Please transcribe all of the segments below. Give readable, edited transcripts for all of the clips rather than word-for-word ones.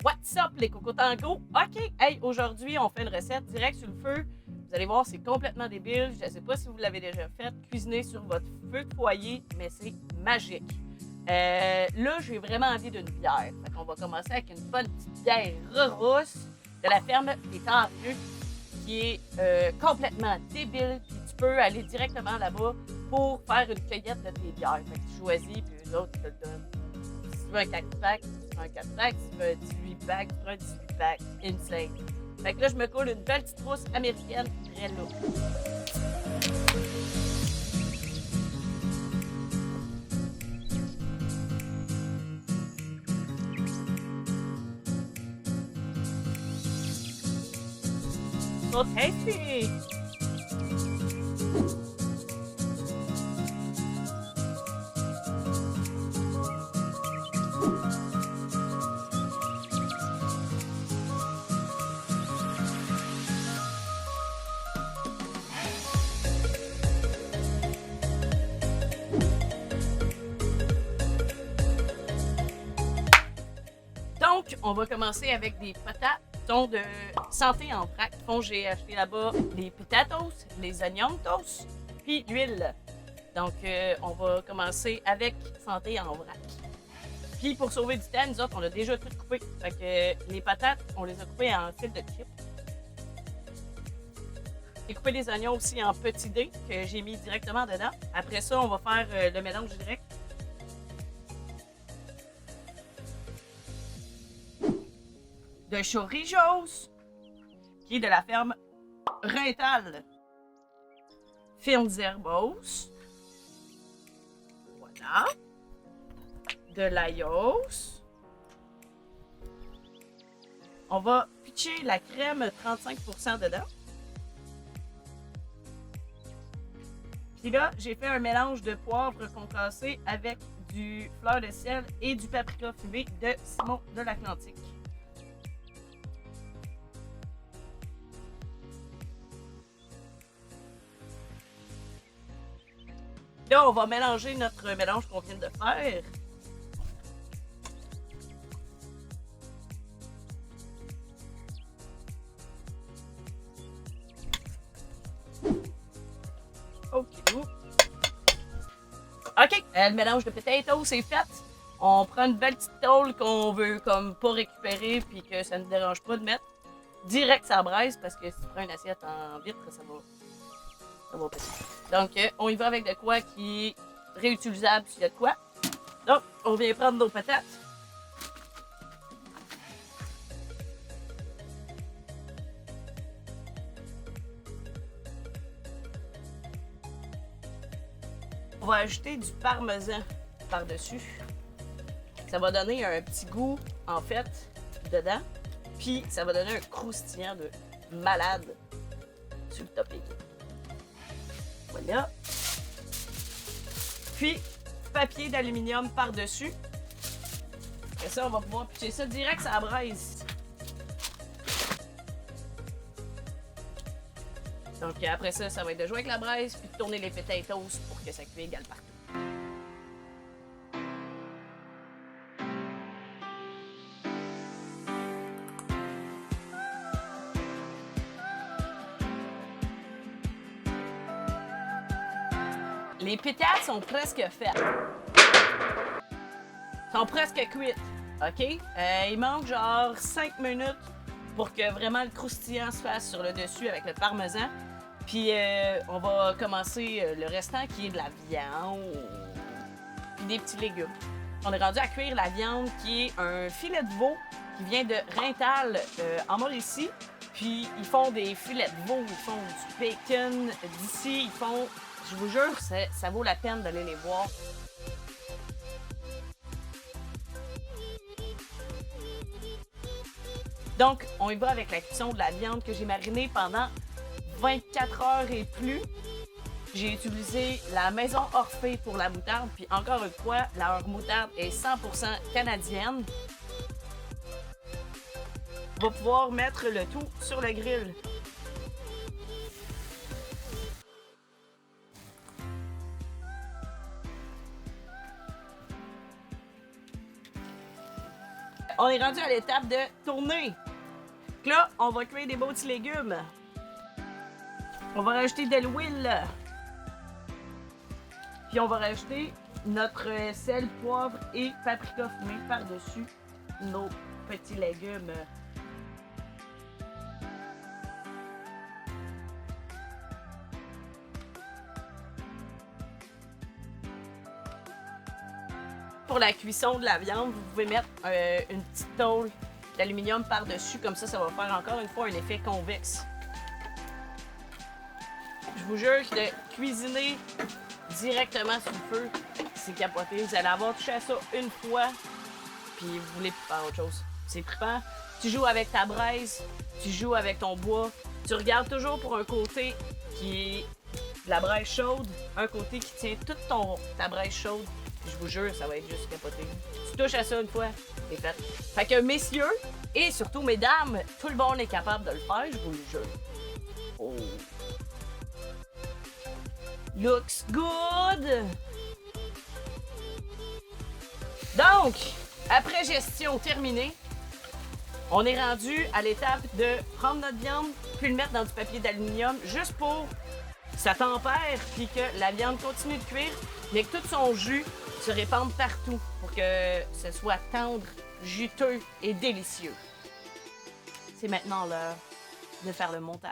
What's up les cocotangos? OK, hey, aujourd'hui, on fait une recette direct sur le feu. Vous allez voir, c'est complètement débile. Je ne sais pas si vous l'avez déjà fait. Cuisiner sur votre feu de foyer, mais c'est magique. Là, j'ai vraiment envie d'une bière. Fait qu'on va commencer avec une bonne petite bière rousse de la ferme des Templiers qui est complètement débile. Puis tu peux aller directement là-bas pour faire une cueillette de tes bières. Fait que tu choisis, puis eux autres, ils te le donnent. Si tu veux un 4-pack, tu prends un 4-pack. Si tu veux un 18-pack, tu prends un 18-pack. Insane. Fait que là, je me coule une belle petite rousse américaine très lourde. So tasty! Donc, on va commencer avec des patates de santé en vrac. J'ai acheté là-bas les potatoes, les onions toast, puis l'huile. Donc, on va commencer avec santé en vrac. Puis, pour sauver du temps, nous autres, on a déjà tout coupé. Fait que les patates, on les a coupées en fils de chips. J'ai coupé les oignons aussi en petits dés que j'ai mis directement dedans. Après ça, on va faire le mélange direct. De chorizo, qui est de la ferme Rental. Fines herbos. Voilà. De l'aios. On va pitcher la crème 35% dedans. Puis là, j'ai fait un mélange de poivre concassé avec du fleur de sel et du paprika fumé de Simon de l'Atlantique. Là, on va mélanger notre mélange qu'on vient de faire. OK. OK, le mélange de potatoes, c'est fait. On prend une belle petite tôle qu'on veut comme pas récupérer puis que ça ne nous dérange pas de mettre direct sur la braise parce que si tu prends une assiette en vitre, ça va péter. Donc, on y va avec de quoi qui est réutilisable s'il y a de quoi. Donc, on vient prendre nos patates. On va ajouter du parmesan par-dessus. Ça va donner un petit goût, en fait, dedans. Puis, ça va donner un croustillant de malade sur le topping. Voilà. Puis, papier d'aluminium par-dessus. Et ça, on va pouvoir pitcher ça direct sur la braise. Donc, après ça, ça va être de jouer avec la braise puis de tourner les potatoes pour que ça cuise égal partout. Les pétates sont presque faites. Sont presque cuites. OK? Il manque genre 5 minutes pour que vraiment le croustillant se fasse sur le dessus avec le parmesan. Puis on va commencer le restant qui est de la viande et des petits légumes. On est rendu à cuire la viande qui est un filet de veau qui vient de Rental en Mauricie. Puis ils font des filets de veau, ils font du bacon d'ici, ils font... Je vous jure, ça vaut la peine d'aller les voir. Donc, on y va avec la cuisson de la viande que j'ai marinée pendant 24 heures et plus. J'ai utilisé la Maison Orphée pour la moutarde, puis encore une fois, leur moutarde est 100% canadienne. On va pouvoir mettre le tout sur le grill. on est rendu à l'étape de tourner. Donc là, on va cuire des beaux petits légumes. On va rajouter de l'huile. Puis on va rajouter notre sel, poivre et paprika fumé par-dessus nos petits légumes. Pour la cuisson de la viande, vous pouvez mettre une petite tôle d'aluminium par-dessus, comme ça va faire encore une fois un effet convexe. Je vous jure que de cuisiner directement sur le feu, c'est capoté. Vous allez avoir touché à ça une fois, puis vous voulez plus faire autre chose. C'est trippant. Tu joues avec ta braise, tu joues avec ton bois, tu regardes toujours pour un côté qui est de la braise chaude, un côté qui tient toute ta braise chaude. Je vous jure, ça va être juste capoté. Tu touches à ça une fois, c'est fait. Fait que messieurs, et surtout mesdames, tout le monde est capable de le faire, je vous le jure. Oh. Looks good! Donc, après gestion terminée, on est rendu à l'étape de prendre notre viande puis le mettre dans du papier d'aluminium juste pour que ça tempère puis que la viande continue de cuire, mais que tout son jus se répande partout pour que ce soit tendre, juteux et délicieux. C'est maintenant l'heure de faire le montage.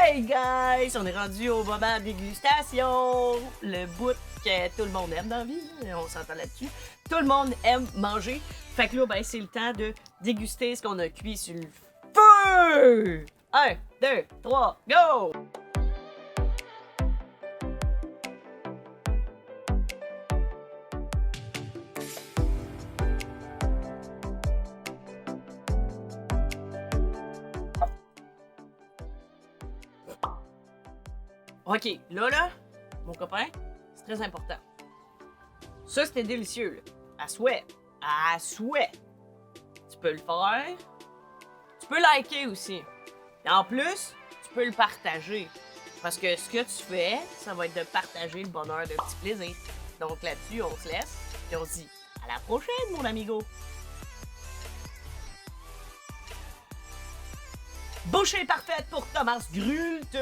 Hey guys, on est rendu au moment dégustation, le bout que tout le monde aime dans la vie, on s'entend là-dessus. Tout le monde aime manger, fait que là, ben, c'est le temps de déguster ce qu'on a cuit sur le feu! 1, 2, 3, go! OK, là, mon copain, c'est très important. Ça, c'était délicieux, là. À souhait. À souhait. Tu peux le faire. Tu peux liker aussi. Et en plus, tu peux le partager. Parce que ce que tu fais, ça va être de partager le bonheur de petits plaisirs. Donc là-dessus, on se laisse et on se dit à la prochaine, mon amigo. Bouchée parfaite pour Thomas Grult.